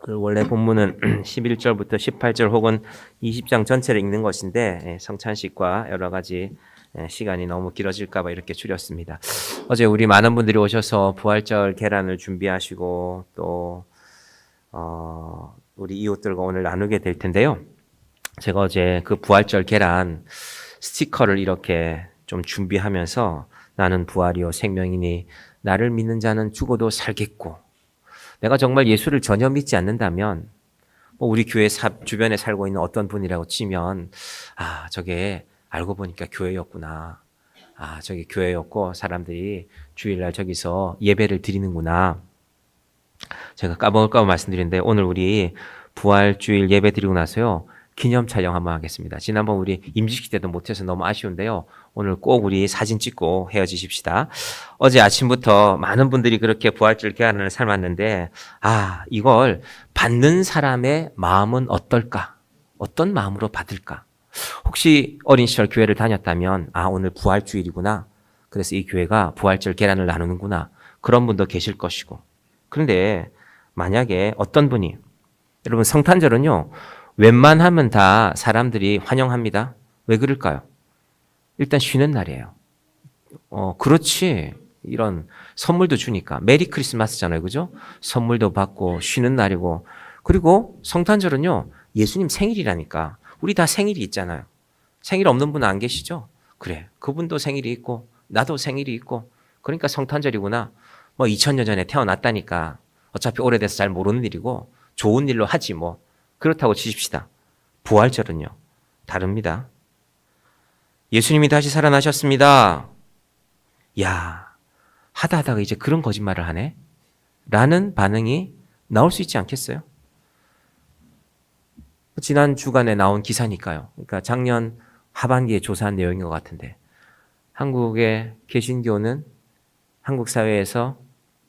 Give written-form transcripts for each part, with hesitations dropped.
그 원래 본문은 11절부터 18절 혹은 20장 전체를 읽는 것인데 성찬식과 여러 가지 시간이 너무 길어질까 봐 이렇게 줄였습니다. 어제 우리 많은 분들이 오셔서 부활절 계란을 준비하시고 또 우리 이웃들과 오늘 나누게 될 텐데요. 제가 어제 그 부활절 계란 스티커를 이렇게 좀 준비하면서 나는 부활이요 생명이니 나를 믿는 자는 죽어도 살겠고, 내가 정말 예수를 전혀 믿지 않는다면 우리 교회 주변에 살고 있는 어떤 분이라고 치면 저게 알고 보니까 교회였구나. 저게 교회였고 사람들이 주일날 저기서 예배를 드리는구나. 제가 까먹을까 말씀드리는데 오늘 우리 부활주일 예배 드리고 나서요. 기념 촬영 한번 하겠습니다. 지난번 우리 임직식 때도 못해서 너무 아쉬운데요. 오늘 꼭 우리 사진 찍고 헤어지십시다. 어제 아침부터 많은 분들이 그렇게 부활절 계란을 삶았는데 이걸 받는 사람의 마음은 어떨까? 어떤 마음으로 받을까? 혹시 어린 시절 교회를 다녔다면 오늘 부활주일이구나. 그래서 이 교회가 부활절 계란을 나누는구나. 그런 분도 계실 것이고. 그런데 만약에 어떤 분이, 여러분 성탄절은요. 웬만하면 다 사람들이 환영합니다. 왜 그럴까요? 일단 쉬는 날이에요. 그렇지. 이런 선물도 주니까. 메리 크리스마스잖아요. 그죠? 선물도 받고 쉬는 날이고. 그리고 성탄절은요. 예수님 생일이라니까. 우리 다 생일이 있잖아요. 생일 없는 분 안 계시죠? 그래. 그분도 생일이 있고 나도 생일이 있고. 그러니까 성탄절이구나. 2000년 전에 태어났다니까. 어차피 오래돼서 잘 모르는 일이고 좋은 일로 하지 뭐. 그렇다고 치십시다. 부활절은요. 다릅니다. 예수님이 다시 살아나셨습니다. 하다가 이제 그런 거짓말을 하네? 라는 반응이 나올 수 있지 않겠어요? 지난 주간에 나온 기사니까요. 그러니까 작년 하반기에 조사한 내용인 것 같은데 한국의 개신교는 한국 사회에서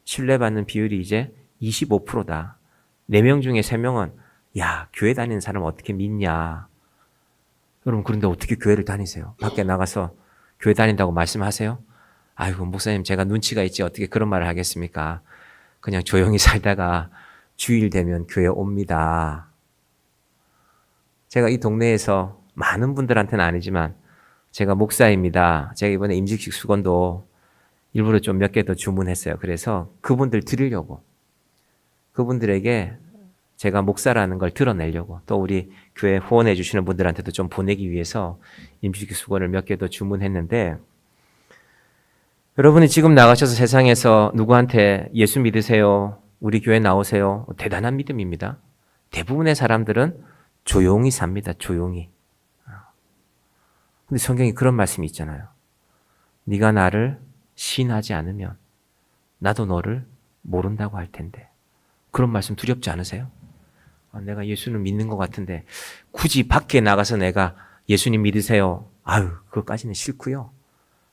신뢰받는 비율이 이제 25%다. 4명 중에 3명은 교회 다니는 사람 어떻게 믿냐. 여러분 그런데 어떻게 교회를 다니세요? 밖에 나가서 교회 다닌다고 말씀하세요? 아이고 목사님 제가 눈치가 있지 어떻게 그런 말을 하겠습니까? 그냥 조용히 살다가 주일 되면 교회 옵니다. 제가 이 동네에서 많은 분들한테는 아니지만 제가 목사입니다. 제가 이번에 임직식 수건도 일부러 좀 몇 개 더 주문했어요. 그래서 그분들 드리려고, 그분들에게 제가 목사라는 걸 드러내려고, 또 우리 교회 후원해 주시는 분들한테도 좀 보내기 위해서 임직식 수건을 몇 개 더 주문했는데, 여러분이 지금 나가셔서 세상에서 누구한테 예수 믿으세요, 우리 교회 나오세요, 대단한 믿음입니다. 대부분의 사람들은 조용히 삽니다. 조용히. 근데 성경에 그런 말씀이 있잖아요. 네가 나를 신하지 않으면 나도 너를 모른다고 할 텐데. 그런 말씀 두렵지 않으세요? 내가 예수를 믿는 것 같은데 굳이 밖에 나가서 내가 예수님 믿으세요. 그것까지는 싫고요.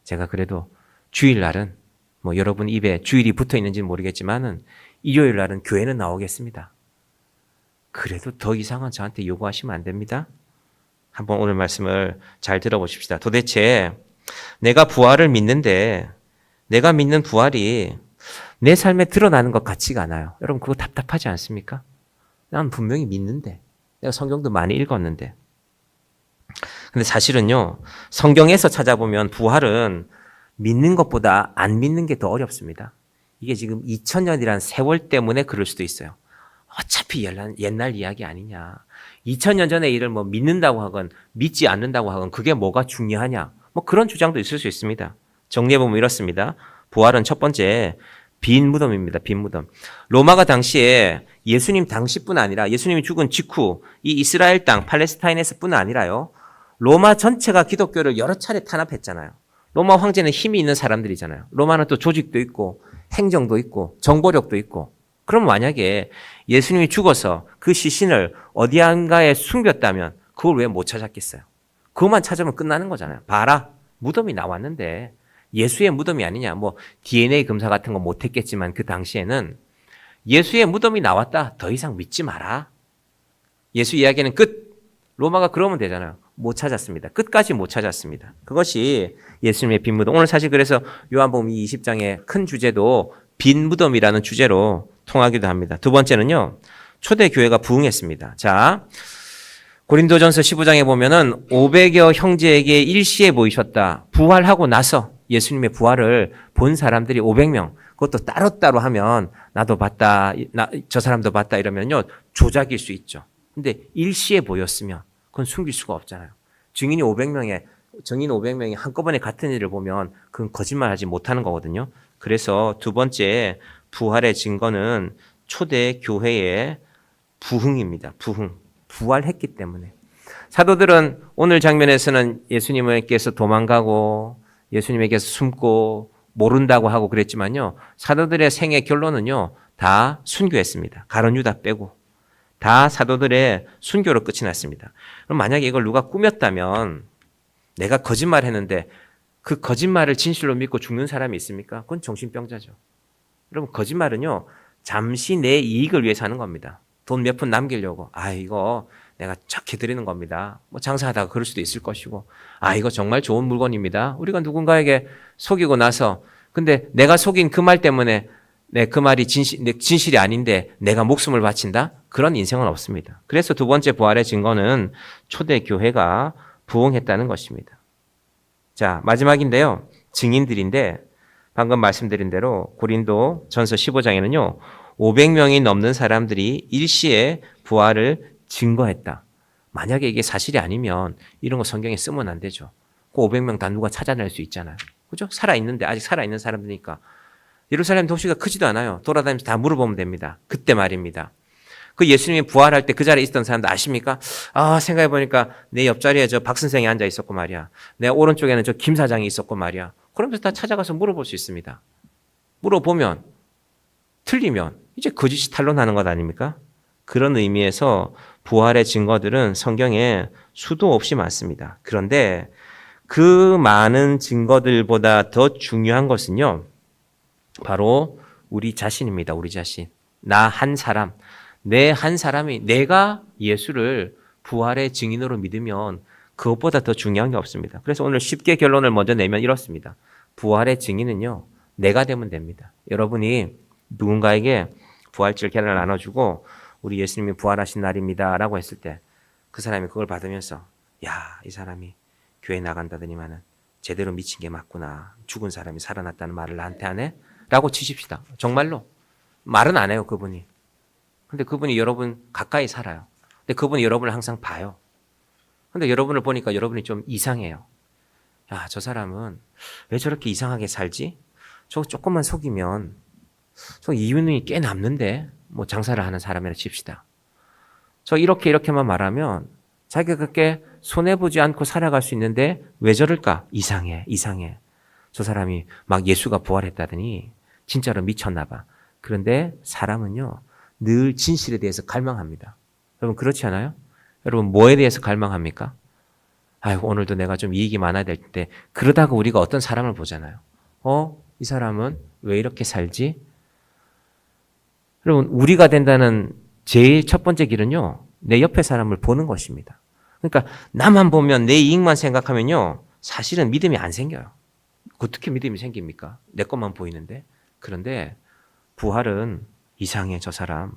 제가 그래도 주일날은 여러분 입에 주일이 붙어 있는지는 모르겠지만은 일요일 날은 교회는 나오겠습니다. 그래도 더 이상은 저한테 요구하시면 안 됩니다. 한번 오늘 말씀을 잘 들어보십시다. 도대체 내가 부활을 믿는데 내가 믿는 부활이 내 삶에 드러나는 것 같지가 않아요. 여러분 그거 답답하지 않습니까? 난 분명히 믿는데, 내가 성경도 많이 읽었는데. 근데 사실은요, 성경에서 찾아보면 부활은 믿는 것보다 안 믿는 게 더 어렵습니다. 이게 지금 2000년이라는 세월 때문에 그럴 수도 있어요. 어차피 옛날 이야기 아니냐. 2000년 전의 일을 믿는다고 하건 믿지 않는다고 하건 그게 뭐가 중요하냐. 그런 주장도 있을 수 있습니다. 정리해보면 이렇습니다. 부활은 첫 번째, 빈 무덤입니다. 빈 무덤. 로마가 당시에 예수님 당시뿐 아니라 예수님이 죽은 직후 이 이스라엘 땅 팔레스타인에서뿐 아니라요. 로마 전체가 기독교를 여러 차례 탄압했잖아요. 로마 황제는 힘이 있는 사람들이잖아요. 로마는 또 조직도 있고 행정도 있고 정보력도 있고. 그럼 만약에 예수님이 죽어서 그 시신을 어디한가에 숨겼다면 그걸 왜 못 찾았겠어요? 그것만 찾으면 끝나는 거잖아요. 봐라, 무덤이 나왔는데 예수의 무덤이 아니냐. DNA 검사 같은 거 못했겠지만 그 당시에는 예수의 무덤이 나왔다. 더 이상 믿지 마라. 예수 이야기는 끝. 로마가 그러면 되잖아요. 못 찾았습니다. 끝까지 못 찾았습니다. 그것이 예수님의 빈 무덤. 오늘 사실 그래서 요한복음 20장의 큰 주제도 빈 무덤이라는 주제로 통하기도 합니다. 두 번째는요. 초대교회가 부흥했습니다. 자, 고린도전서 15장에 보면은 500여 형제에게 일시에 보이셨다. 부활하고 나서 예수님의 부활을 본 사람들이 500명. 그것도 따로따로 하면 나도 봤다, 저 사람도 봤다 이러면요. 조작일 수 있죠. 근데 일시에 보였으면 그건 숨길 수가 없잖아요. 증인 500명이 한꺼번에 같은 일을 보면 그건 거짓말하지 못하는 거거든요. 그래서 두 번째 부활의 증거는 초대 교회의 부흥입니다. 부활했기 때문에. 사도들은 오늘 장면에서는 예수님께서 도망가고 예수님에게서 숨고 모른다고 하고 그랬지만요. 사도들의 생애 결론은요. 다 순교했습니다. 가룟 유다 빼고. 다 사도들의 순교로 끝이 났습니다. 그럼 만약에 이걸 누가 꾸몄다면 내가 거짓말했는데 그 거짓말을 진실로 믿고 죽는 사람이 있습니까? 그건 정신병자죠. 여러분 거짓말은요. 잠시 내 이익을 위해서 하는 겁니다. 돈 몇 푼 남기려고. 이거 내가 착 해드리는 겁니다. 뭐 장사하다가 그럴 수도 있을 것이고. 이거 정말 좋은 물건입니다. 우리가 누군가에게 속이고 나서 근데 내가 속인 그 말 때문에 그 말이 진실이 아닌데 내가 목숨을 바친다? 그런 인생은 없습니다. 그래서 두 번째 부활의 증거는 초대교회가 부흥했다는 것입니다. 자, 마지막인데요. 증인들인데 방금 말씀드린 대로 고린도 전서 15장에는요. 500명이 넘는 사람들이 일시에 부활을 증거했다. 만약에 이게 사실이 아니면 이런 거 성경에 쓰면 안 되죠. 그 500명 다 누가 찾아낼 수 있잖아요. 그죠? 살아있는데 아직 살아있는 사람들이니까. 예루살렘 도시가 크지도 않아요. 돌아다니면서 다 물어보면 됩니다. 그때 말입니다. 그 예수님이 부활할 때 그 자리에 있었던 사람들 아십니까? 생각해보니까 내 옆자리에 저 박 선생이 앉아 있었고 말이야. 내 오른쪽에는 저 김 사장이 있었고 말이야. 그러면서 다 찾아가서 물어볼 수 있습니다. 물어보면 틀리면 이제 거짓이 탄로나는 것 아닙니까? 그런 의미에서 부활의 증거들은 성경에 수도 없이 많습니다. 그런데 그 많은 증거들보다 더 중요한 것은요. 바로 우리 자신입니다. 우리 자신. 나 한 사람. 내 한 사람이 내가 예수를 부활의 증인으로 믿으면 그것보다 더 중요한 게 없습니다. 그래서 오늘 쉽게 결론을 먼저 내면 이렇습니다. 부활의 증인은요. 내가 되면 됩니다. 여러분이 누군가에게 부활절 계란을 나눠주고 우리 예수님이 부활하신 날입니다 라고 했을 때 그 사람이 그걸 받으면서 이 사람이 교회 나간다더니만은 제대로 미친 게 맞구나. 죽은 사람이 살아났다는 말을 나한테 하네? 라고 치십시다. 정말로. 말은 안 해요, 그분이. 근데 그분이 여러분 가까이 살아요. 근데 그분이 여러분을 항상 봐요. 근데 여러분을 보니까 여러분이 좀 이상해요. 저 사람은 왜 저렇게 이상하게 살지? 저거 조금만 속이면 저 이윤이 꽤 남는데 뭐 장사를 하는 사람이라 칩시다. 저 이렇게만 말하면 자기가 그렇게 손해보지 않고 살아갈 수 있는데 왜 저럴까? 이상해. 저 사람이 막 예수가 부활했다더니 진짜로 미쳤나 봐. 그런데 사람은요. 늘 진실에 대해서 갈망합니다. 여러분 그렇지 않아요? 여러분 뭐에 대해서 갈망합니까? 오늘도 내가 좀 이익이 많아야 될 때 그러다가 우리가 어떤 사람을 보잖아요. 이 사람은 왜 이렇게 살지? 여러분 우리가 된다는 제일 첫 번째 길은요. 내 옆에 사람을 보는 것입니다. 그러니까 나만 보면 내 이익만 생각하면요. 사실은 믿음이 안 생겨요. 어떻게 믿음이 생깁니까? 내 것만 보이는데. 그런데 부활은 이상해 저 사람.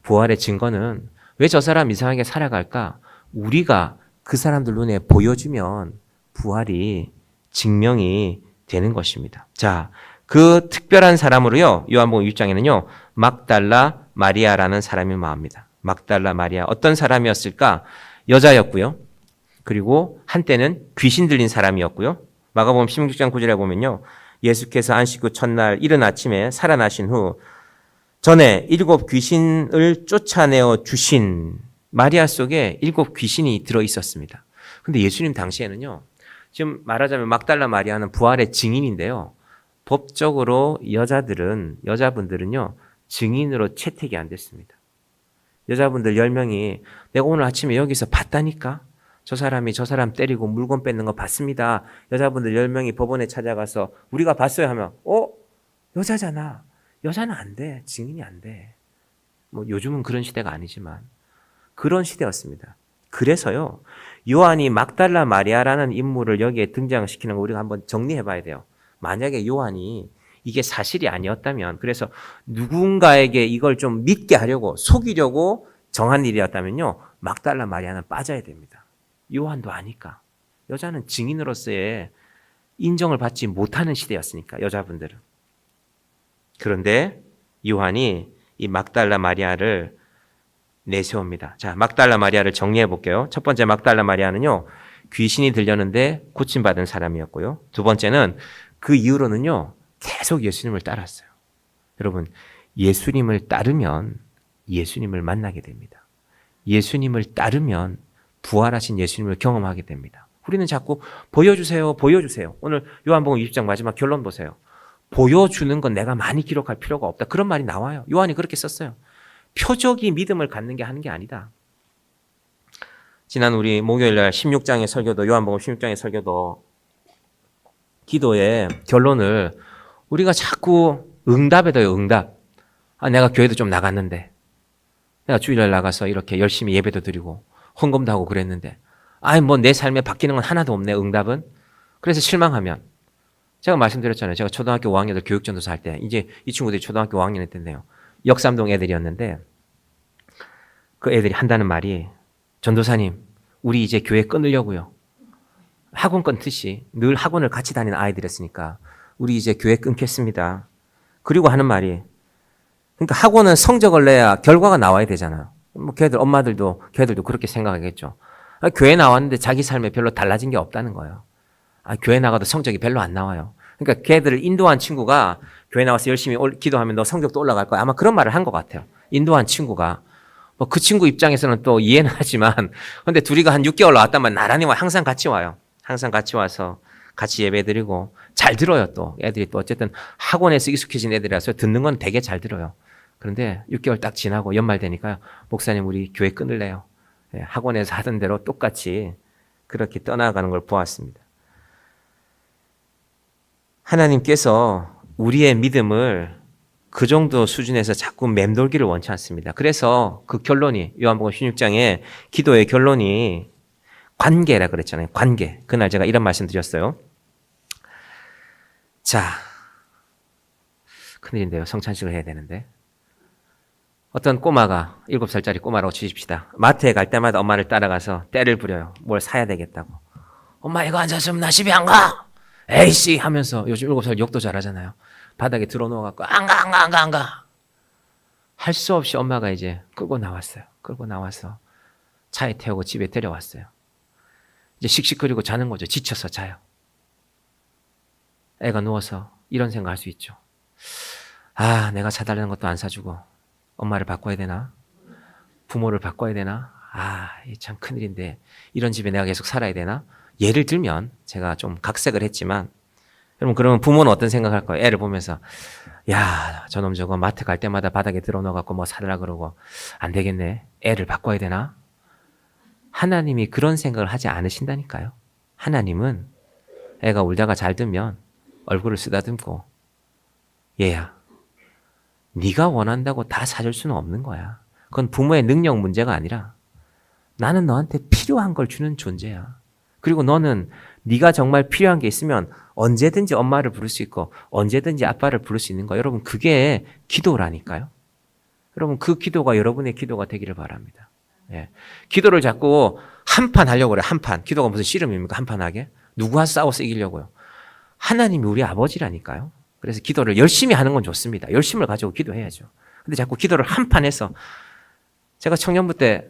부활의 증거는 왜 저 사람 이상하게 살아갈까? 우리가 그 사람들 눈에 보여주면 부활이 증명이 되는 것입니다. 자, 그 특별한 사람으로요. 요한복음 6장에는요. 막달라 마리아라는 사람이 나옵니다. 막달라 마리아 어떤 사람이었을까? 여자였고요. 그리고 한때는 귀신 들린 사람이었고요. 마가복음 16장 9절에 보면요. 예수께서 안식 후 첫날 이른 아침에 살아나신 후 전에 7 귀신을 쫓아내어 주신 마리아 속에 7 귀신이 들어 있었습니다. 근데 예수님 당시에는요. 지금 말하자면 막달라 마리아는 부활의 증인인데요. 법적으로 여자분들은요. 증인으로 채택이 안 됐습니다. 여자분들 10명이 내가 오늘 아침에 여기서 봤다니까? 저 사람이 저 사람 때리고 물건 뺏는 거 봤습니다. 여자분들 10명이 법원에 찾아가서 우리가 봤어요 하면 여자잖아. 여자는 안 돼. 증인이 안 돼. 뭐 요즘은 그런 시대가 아니지만 그런 시대였습니다. 그래서요. 요한이 막달라 마리아라는 인물을 여기에 등장시키는 거 우리가 한번 정리해 봐야 돼요. 만약에 요한이 이게 사실이 아니었다면, 그래서 누군가에게 이걸 좀 믿게 하려고 속이려고 정한 일이었다면요, 막달라 마리아는 빠져야 됩니다. 요한도 아니까. 여자는 증인으로서의 인정을 받지 못하는 시대였으니까, 여자분들은. 그런데 요한이 이 막달라 마리아를 내세웁니다. 자, 막달라 마리아를 정리해 볼게요. 첫 번째 막달라 마리아는요, 귀신이 들렸는데 고침받은 사람이었고요. 두 번째는 그 이후로는요, 계속 예수님을 따랐어요. 여러분, 예수님을 따르면 예수님을 만나게 됩니다. 예수님을 따르면 부활하신 예수님을 경험하게 됩니다. 우리는 자꾸 보여주세요, 보여주세요. 오늘 요한복음 20장 마지막 결론 보세요. 보여주는 건 내가 많이 기록할 필요가 없다. 그런 말이 나와요. 요한이 그렇게 썼어요. 표적이 믿음을 갖는 게 하는 게 아니다. 지난 우리 목요일날 16장의 설교도, 요한복음 16장의 설교도 기도의 결론을 우리가 자꾸 응답에도요, 응답. 내가 교회도 좀 나갔는데, 내가 주일날 나가서 이렇게 열심히 예배도 드리고 헌금도 하고 그랬는데, 뭐 내 삶에 바뀌는 건 하나도 없네, 응답은. 그래서 실망하면, 제가 말씀드렸잖아요. 제가 초등학교 5학년들 교육전도사 할 때, 이제 이 친구들이 초등학교 5학년 때인데요, 역삼동 애들이었는데, 그 애들이 한다는 말이, 전도사님, 우리 이제 교회 끊으려고요. 학원 끊듯이 늘 학원을 같이 다니는 아이들이었으니까 우리 이제 교회 끊겠습니다. 그리고 하는 말이, 그러니까 학원은 성적을 내야 결과가 나와야 되잖아요. 뭐 걔들 엄마들도 걔들도 그렇게 생각하겠죠. 교회 나왔는데 자기 삶에 별로 달라진 게 없다는 거예요. 교회 나가도 성적이 별로 안 나와요. 그러니까 걔들을 인도한 친구가 교회 나와서 열심히 기도하면 너 성적도 올라갈 거야. 아마 그런 말을 한 것 같아요. 인도한 친구가. 뭐 그 친구 입장에서는 또 이해는 하지만, 근데 둘이가 한 6개월 나왔다면 나란히 와. 항상 같이 와요. 항상 같이 와서 같이 예배 드리고 잘 들어요. 또 애들이 또 어쨌든 학원에서 익숙해진 애들이라서 듣는 건 되게 잘 들어요. 그런데 6개월 딱 지나고 연말 되니까요, 목사님 우리 교회 끊을래요. 학원에서 하던 대로 똑같이 그렇게 떠나가는 걸 보았습니다. 하나님께서 우리의 믿음을 그 정도 수준에서 자꾸 맴돌기를 원치 않습니다. 그래서 그 결론이, 요한복음 16장의 기도의 결론이 관계라 그랬잖아요. 관계. 그날 제가 이런 말씀 드렸어요. 자, 큰일인데요. 성찬식을 해야 되는데. 어떤 꼬마가, 7살짜리 꼬마라고 치십시다. 마트에 갈 때마다 엄마를 따라가서 떼를 부려요. 뭘 사야 되겠다고. 엄마 이거 안 샀으면 나 집에 안 가! 에이씨! 하면서, 요즘 7살 욕도 잘하잖아요. 바닥에 들어놓아갖고 안 가. 할 수 없이 엄마가 이제 끌고 나왔어요. 끌고 나와서 차에 태우고 집에 데려왔어요. 이제 씩씩거리고 자는 거죠. 지쳐서 자요. 애가 누워서 이런 생각 할 수 있죠. 내가 사달라는 것도 안 사주고 엄마를 바꿔야 되나? 부모를 바꿔야 되나? 참 큰일인데 이런 집에 내가 계속 살아야 되나? 예를 들면 제가 좀 각색을 했지만, 여러분 그러면 부모는 어떤 생각할 거예요? 애를 보면서 야, 저놈 저거 마트 갈 때마다 바닥에 들어넣어갖고 뭐 사달라 그러고 안 되겠네. 애를 바꿔야 되나? 하나님이 그런 생각을 하지 않으신다니까요. 하나님은 애가 울다가 잘 들면 얼굴을 쓰다듬고, 얘야, 네가 원한다고 다 사줄 수는 없는 거야. 그건 부모의 능력 문제가 아니라 나는 너한테 필요한 걸 주는 존재야. 그리고 너는 네가 정말 필요한 게 있으면 언제든지 엄마를 부를 수 있고 언제든지 아빠를 부를 수 있는 거야. 여러분 그게 기도라니까요. 여러분 그 기도가 여러분의 기도가 되기를 바랍니다. 기도를 자꾸 한판 하려고 그래요. 한판. 기도가 무슨 씨름입니까? 한판 하게? 누구와 싸워서 이기려고요. 하나님이 우리 아버지라니까요. 그래서 기도를 열심히 하는 건 좋습니다. 열심을 가지고 기도해야죠. 근데 자꾸 기도를 한판 해서, 제가 청년부 때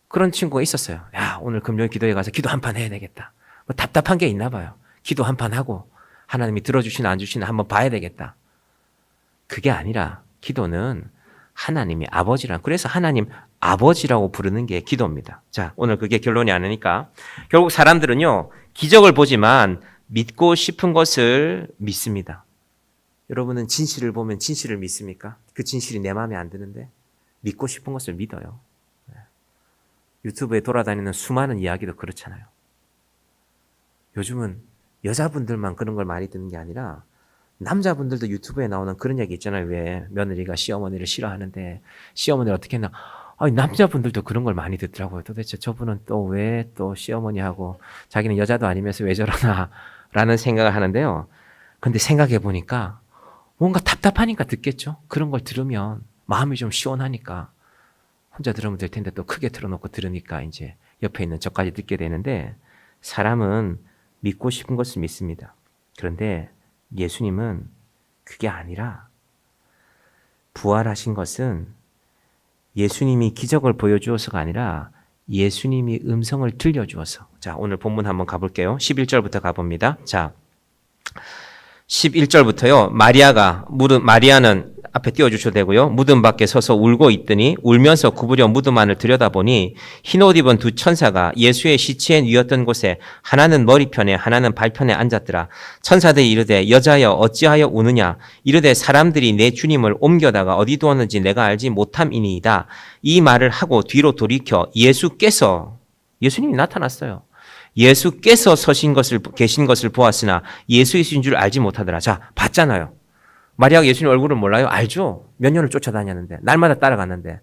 그런 친구가 있었어요. 야, 오늘 금요일 기도에 가서 기도 한판 해야 되겠다. 뭐 답답한 게 있나 봐요. 기도 한판 하고 하나님이 들어주시나 안 주시나 한번 봐야 되겠다. 그게 아니라 기도는 하나님이 아버지란, 그래서 하나님 아버지라고 부르는 게 기도입니다. 자, 오늘 그게 결론이 아니니까 결국 사람들은요, 기적을 보지만 믿고 싶은 것을 믿습니다. 여러분은 진실을 보면 진실을 믿습니까? 그 진실이 내 마음에 안 드는데 믿고 싶은 것을 믿어요. 유튜브에 돌아다니는 수많은 이야기도 그렇잖아요. 요즘은 여자분들만 그런 걸 많이 듣는 게 아니라 남자분들도 유튜브에 나오는 그런 얘기 있잖아요. 왜 며느리가 시어머니를 싫어하는데 시어머니를 어떻게 했나. 남자분들도 그런 걸 많이 듣더라고요. 도대체 저분은 또 왜 또 시어머니하고 자기는 여자도 아니면서 왜 저러나 라는 생각을 하는데요. 근데 생각해 보니까 뭔가 답답하니까 듣겠죠. 그런 걸 들으면 마음이 좀 시원하니까 혼자 들으면 될 텐데 또 크게 틀어놓고 들으니까 이제 옆에 있는 저까지 듣게 되는데, 사람은 믿고 싶은 것을 믿습니다. 그런데 예수님은 그게 아니라, 부활하신 것은 예수님이 기적을 보여주어서가 아니라 예수님이 음성을 들려주어서. 자, 오늘 본문 한번 가볼게요. 11절부터 가봅니다. 자, 11절부터요. 마리아는 앞에 띄워주셔도 되고요. 무덤 밖에 서서 울고 있더니 울면서 구부려 무덤 안을 들여다보니 흰옷 입은 두 천사가 예수의 시체에 누웠던 곳에 하나는 머리편에 하나는 발편에 앉았더라. 천사들이 이르되 여자여 어찌하여 우느냐. 이르되 사람들이 내 주님을 옮겨다가 어디 두었는지 내가 알지 못함이니이다. 이 말을 하고 뒤로 돌이켜 예수님이 나타났어요. 예수께서 계신 것을 보았으나 예수이신 줄 알지 못하더라. 자, 봤잖아요. 마리아가 예수님 얼굴을 몰라요? 알죠? 몇 년을 쫓아다녔는데, 날마다 따라갔는데,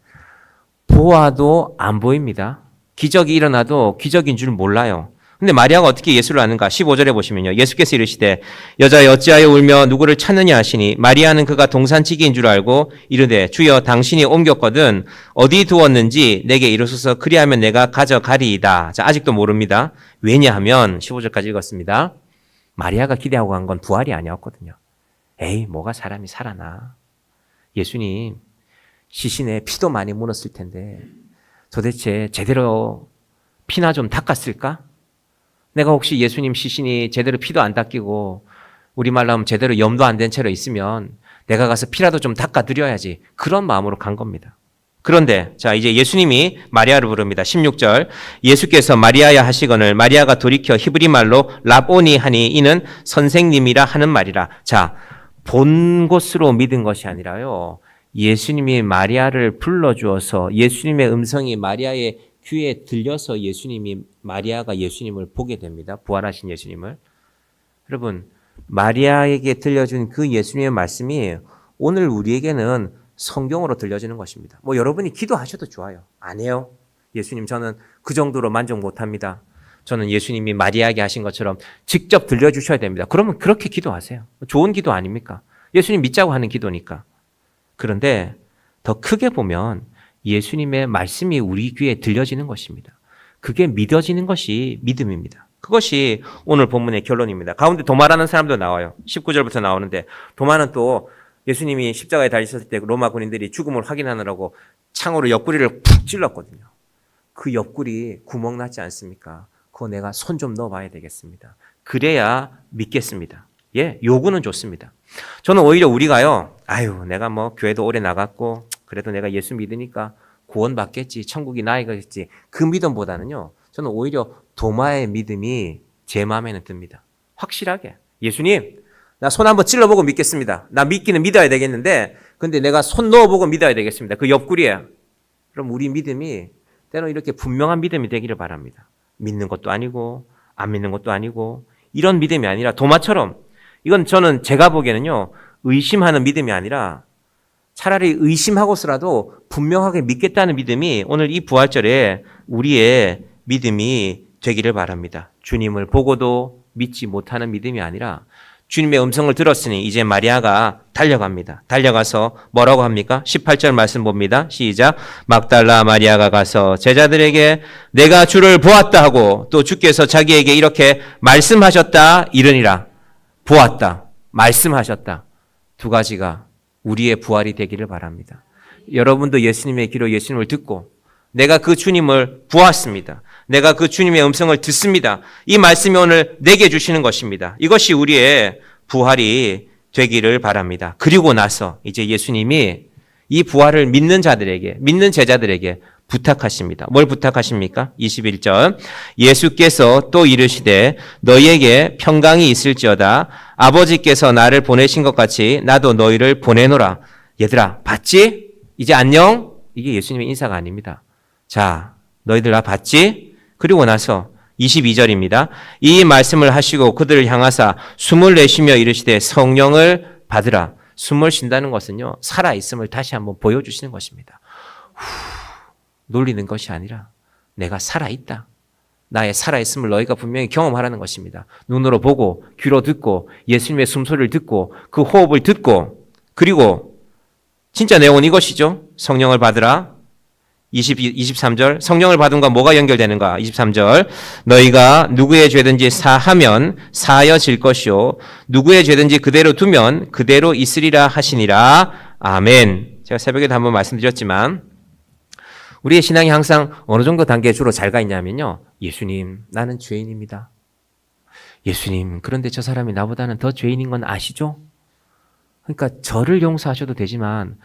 보아도 안 보입니다. 기적이 일어나도 기적인 줄 몰라요. 근데 마리아가 어떻게 예수를 아는가? 15절에 보시면요. 예수께서 이르시되 여자여 어찌하여 울며 누구를 찾느냐 하시니 마리아는 그가 동산치기인 줄 알고 이르되 주여 당신이 옮겼거든 어디 두었는지 내게 이르소서 그리하면 내가 가져가리이다. 자, 아직도 모릅니다. 왜냐하면 15절까지 읽었습니다. 마리아가 기대하고 간 건 부활이 아니었거든요. 에이, 뭐가 사람이 살아나. 예수님 시신에 피도 많이 묻었을 텐데 도대체 제대로 피나 좀 닦았을까? 내가 혹시 예수님 시신이 제대로 피도 안 닦이고 우리말로 하면 제대로 염도 안 된 채로 있으면 내가 가서 피라도 좀 닦아드려야지. 그런 마음으로 간 겁니다. 그런데 자, 이제 예수님이 마리아를 부릅니다. 16절 예수께서 마리아야 하시거늘 마리아가 돌이켜 히브리 말로 라보니 하니 이는 선생님이라 하는 말이라. 자, 본 것으로 믿은 것이 아니라요. 예수님이 마리아를 불러주어서 예수님의 음성이 마리아의 귀에 들려서 마리아가 예수님을 보게 됩니다. 부활하신 예수님을. 여러분, 마리아에게 들려준 그 예수님의 말씀이 오늘 우리에게는 성경으로 들려지는 것입니다. 뭐 여러분이 기도하셔도 좋아요. 안 해요. 예수님, 저는 그 정도로 만족 못합니다. 저는 예수님이 마리아에게 하신 것처럼 직접 들려주셔야 됩니다. 그러면 그렇게 기도하세요. 좋은 기도 아닙니까? 예수님 믿자고 하는 기도니까. 그런데 더 크게 보면 예수님의 말씀이 우리 귀에 들려지는 것입니다. 그게 믿어지는 것이 믿음입니다. 그것이 오늘 본문의 결론입니다. 가운데 도마라는 사람도 나와요. 19절부터 나오는데 도마는 또 예수님이 십자가에 달리셨을 때 로마 군인들이 죽음을 확인하느라고 창으로 옆구리를 푹 찔렀거든요. 그 옆구리 구멍 났지 않습니까? 그거 내가 손 좀 넣어봐야 되겠습니다. 그래야 믿겠습니다. 예, 요구는 좋습니다. 저는 오히려 우리가요, 내가 뭐 교회도 오래 나갔고 그래도 내가 예수 믿으니까 구원 받겠지, 천국이 나이겠지, 그 믿음보다는요, 저는 오히려 도마의 믿음이 제 마음에는 듭니다. 확실하게 예수님, 나 손 한번 찔러보고 믿겠습니다. 나 믿기는 믿어야 되겠는데 근데 내가 손 넣어보고 믿어야 되겠습니다. 그 옆구리에. 그럼 우리 믿음이 때로 이렇게 분명한 믿음이 되기를 바랍니다. 믿는 것도 아니고 안 믿는 것도 아니고 이런 믿음이 아니라 도마처럼, 이건 저는 제가 보기에는요, 의심하는 믿음이 아니라 차라리 의심하고서라도 분명하게 믿겠다는 믿음이 오늘 이 부활절에 우리의 믿음이 되기를 바랍니다. 주님을 보고도 믿지 못하는 믿음이 아니라 주님의 음성을 들었으니 이제 마리아가 달려갑니다. 달려가서 뭐라고 합니까? 18절 말씀 봅니다. 시작. 막달라 마리아가 가서 제자들에게 내가 주를 보았다 하고 또 주께서 자기에게 이렇게 말씀하셨다 이르니라. 보았다, 말씀하셨다. 두 가지가 우리의 부활이 되기를 바랍니다. 여러분도 예수님의 기로 예수님을 듣고 내가 그 주님을 보았습니다. 내가 그 주님의 음성을 듣습니다. 이 말씀이 오늘 내게 주시는 것입니다. 이것이 우리의 부활이 되기를 바랍니다. 그리고 나서 이제 예수님이 이 부활을 믿는 자들에게, 믿는 제자들에게 부탁하십니다. 뭘 부탁하십니까? 21절 예수께서 또 이르시되 너희에게 평강이 있을지어다. 아버지께서 나를 보내신 것 같이 나도 너희를 보내노라. 얘들아, 봤지? 이제 안녕? 이게 예수님의 인사가 아닙니다. 자, 너희들 나 봤지? 그리고 나서 22절입니다. 이 말씀을 하시고 그들을 향하사 숨을 내쉬며 이르시되 성령을 받으라. 숨을 쉰다는 것은요, 살아있음을 다시 한번 보여주시는 것입니다. 놀리는 것이 아니라 내가 살아있다. 나의 살아있음을 너희가 분명히 경험하라는 것입니다. 눈으로 보고 귀로 듣고 예수님의 숨소리를 듣고 그 호흡을 듣고 그리고 진짜 내용은 이것이죠. 성령을 받으라. 23절 성령을 받음과 뭐가 연결되는가? 23절 너희가 누구의 죄든지 사하면 사하여질 것이요 누구의 죄든지 그대로 두면 그대로 있으리라 하시니라. 아멘. 제가 새벽에도 한번 말씀드렸지만 우리의 신앙이 항상 어느 정도 단계에 주로 잘 가 있냐면요. 예수님, 나는 죄인입니다. 예수님, 그런데 저 사람이 나보다는 더 죄인인 건 아시죠? 그러니까 저를 용서하셔도 되지만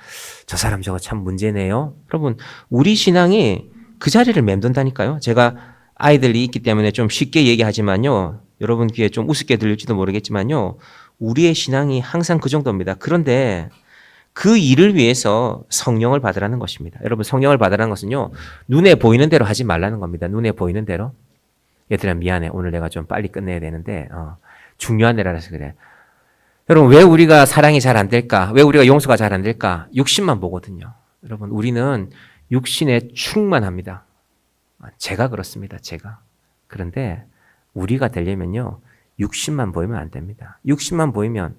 저 사람 저거 참 문제네요. 여러분, 우리 신앙이 그 자리를 맴돈다니까요. 제가 아이들이 있기 때문에 좀 쉽게 얘기하지만요. 여러분 귀에 좀 우습게 들릴지도 모르겠지만요. 우리의 신앙이 항상 그 정도입니다. 그런데 그 일을 위해서 성령을 받으라는 것입니다. 여러분, 성령을 받으라는 것은요. 눈에 보이는 대로 하지 말라는 겁니다. 눈에 보이는 대로. 얘들아 미안해. 오늘 내가 좀 빨리 끝내야 되는데 중요한 일이라서 그래. 여러분, 왜 우리가 사랑이 잘 안 될까? 왜 우리가 용서가 잘 안 될까? 육신만 보거든요. 여러분, 우리는 육신에 충만합니다. 제가 그렇습니다. 제가. 그런데 우리가 되려면요. 육신만 보이면 안 됩니다. 육신만 보이면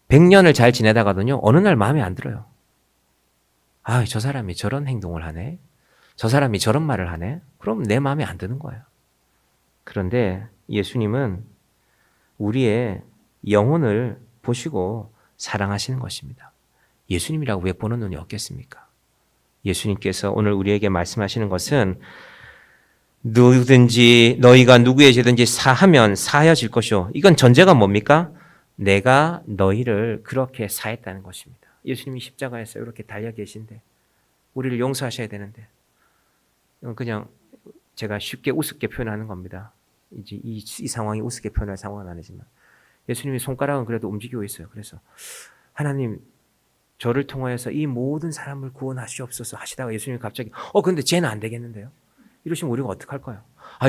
100년을 잘 지내다가도요. 어느 날 마음에 안 들어요. 아, 저 사람이 저런 행동을 하네. 저 사람이 저런 말을 하네. 그럼 내 마음에 안 드는 거예요. 그런데 예수님은 우리의 영혼을 보시고 사랑하시는 것입니다. 예수님이라고 왜 보는 눈이 없겠습니까? 예수님께서 오늘 우리에게 말씀하시는 것은 누구든지 너희가 누구의 죄든지 사하면 사하여질 것이요. 이건 전제가 뭡니까? 내가 너희를 그렇게 사했다는 것입니다. 예수님이 십자가에서 이렇게 달려 계신데 우리를 용서하셔야 되는데 이건 그냥 제가 쉽게 우습게 표현하는 겁니다. 이제 이 상황이 우습게 표현할 상황은 아니지만 예수님의 손가락은 그래도 움직이고 있어요. 그래서 하나님 저를 통하여서 이 모든 사람을 구원하시옵소서 하시다가 예수님이 갑자기 근데 쟤는 안 되겠는데요? 이러시면 우리가 어떡할까요?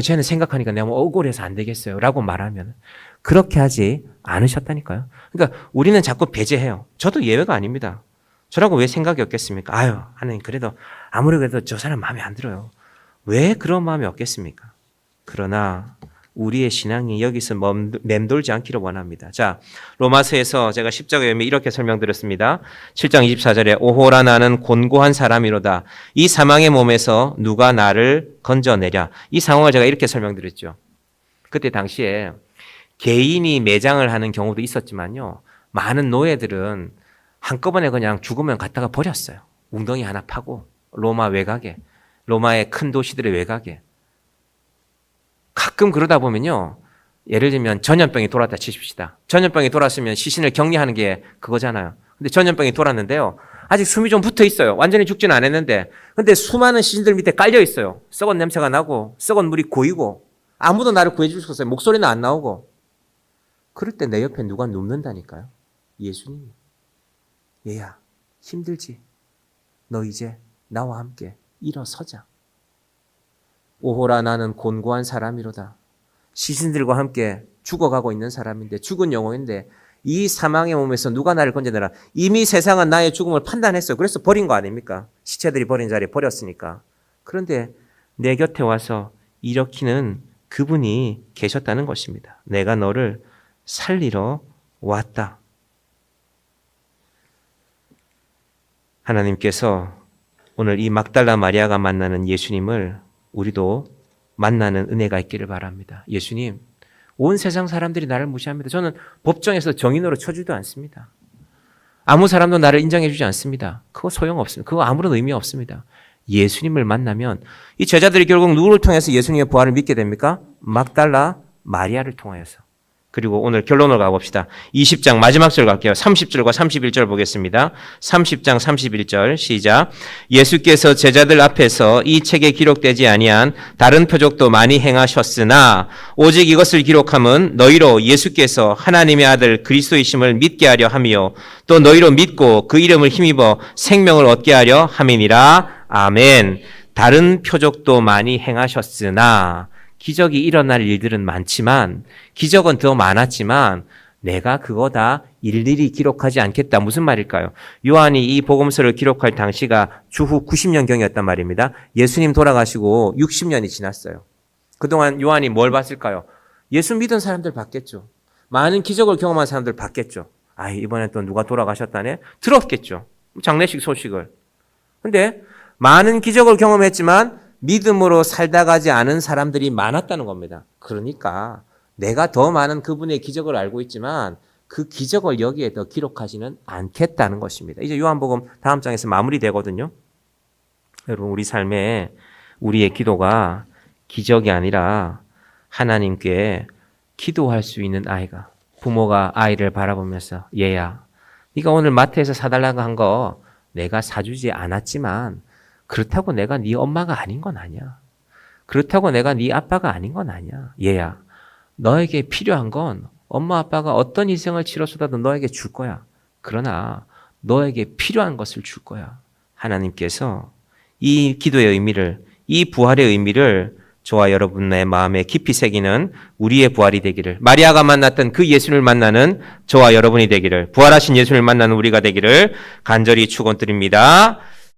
쟤는 생각하니까 내가 뭐 억울해서 안 되겠어요 라고 말하면 그렇게 하지 않으셨다니까요. 그러니까 우리는 자꾸 배제해요. 저도 예외가 아닙니다. 저라고 왜 생각이 없겠습니까? 하나님 그래도 아무리 그래도 저 사람 마음에 안 들어요. 왜 그런 마음이 없겠습니까? 그러나 우리의 신앙이 여기서 맴돌지 않기를 원합니다. 자, 로마서에서 제가 십자가의 의미 이렇게 설명드렸습니다. 7장 24절에 오호라 나는 곤고한 사람이로다. 이 사망의 몸에서 누가 나를 건져내랴. 이 상황을 제가 이렇게 설명드렸죠. 그때 당시에 개인이 매장을 하는 경우도 있었지만요. 많은 노예들은 한꺼번에 그냥 죽으면 갖다가 버렸어요. 웅덩이 하나 파고 로마 외곽에, 로마의 큰 도시들의 외곽에. 가끔 그러다 보면요. 예를 들면 전염병이 돌았다 치십시다. 전염병이 돌았으면 시신을 격리하는 게 그거잖아요. 근데 전염병이 돌았는데요. 아직 숨이 좀 붙어 있어요. 완전히 죽지는 않았는데. 근데 수많은 시신들 밑에 깔려 있어요. 썩은 냄새가 나고 썩은 물이 고이고 아무도 나를 구해줄 수 없어요. 목소리는 안 나오고. 그럴 때 내 옆에 누가 눕는다니까요. 예수님이. 얘야 힘들지? 너 이제 나와 함께 일어서자. 오호라 나는 곤고한 사람이로다. 시신들과 함께 죽어가고 있는 사람인데 죽은 영혼인데 이 사망의 몸에서 누가 나를 건져내라. 이미 세상은 나의 죽음을 판단했어요. 그래서 버린 거 아닙니까? 시체들이 버린 자리에 버렸으니까. 그런데 내 곁에 와서 일으키는 그분이 계셨다는 것입니다. 내가 너를 살리러 왔다. 하나님께서 오늘 이 막달라 마리아가 만나는 예수님을 우리도 만나는 은혜가 있기를 바랍니다. 예수님, 온 세상 사람들이 나를 무시합니다. 저는 법정에서 정인으로 쳐주지도 않습니다. 아무 사람도 나를 인정해 주지 않습니다. 그거 소용없습니다. 그거 아무런 의미 없습니다. 예수님을 만나면 이 제자들이 결국 누구를 통해서 예수님의 부활을 믿게 됩니까? 막달라 마리아를 통하여서. 그리고 오늘 결론을 가봅시다. 20장 마지막 절 갈게요. 30절과 31절 보겠습니다. 30장 31절 시작. 예수께서 제자들 앞에서 이 책에 기록되지 아니한 다른 표적도 많이 행하셨으나 오직 이것을 기록함은 너희로 예수께서 하나님의 아들 그리스도이심을 믿게 하려 함이요 또 너희로 믿고 그 이름을 힘입어 생명을 얻게 하려 함이니라. 아멘. 다른 표적도 많이 행하셨으나 기적이 일어날 일들은 많지만 기적은 더 많았지만 내가 그거 다 일일이 기록하지 않겠다. 무슨 말일까요? 요한이 이 복음서를 기록할 당시가 주후 90년경이었단 말입니다. 예수님 돌아가시고 60년이 지났어요. 그동안 요한이 뭘 봤을까요? 예수 믿은 사람들 봤겠죠. 많은 기적을 경험한 사람들 봤겠죠. 아, 이번에 또 누가 돌아가셨다네? 들었겠죠. 장례식 소식을. 근데 많은 기적을 경험했지만 믿음으로 살다 가지 않은 사람들이 많았다는 겁니다. 그러니까 내가 더 많은 그분의 기적을 알고 있지만 그 기적을 여기에 더 기록하지는 않겠다는 것입니다. 이제 요한복음 다음 장에서 마무리되거든요. 여러분, 우리 삶에 우리의 기도가 기적이 아니라 하나님께 기도할 수 있는 아이가, 부모가 아이를 바라보면서 얘야, 네가 오늘 마트에서 사달라고 한 거 내가 사주지 않았지만 그렇다고 내가 네 엄마가 아닌 건 아니야. 그렇다고 내가 네 아빠가 아닌 건 아니야. 얘야, 너에게 필요한 건 엄마 아빠가 어떤 희생을 치러서라도 너에게 줄 거야. 그러나 너에게 필요한 것을 줄 거야. 하나님께서 이 기도의 의미를, 이 부활의 의미를 저와 여러분의 마음에 깊이 새기는 우리의 부활이 되기를, 마리아가 만났던 그 예수를 만나는 저와 여러분이 되기를, 부활하신 예수를 만나는 우리가 되기를 간절히 축원드립니다.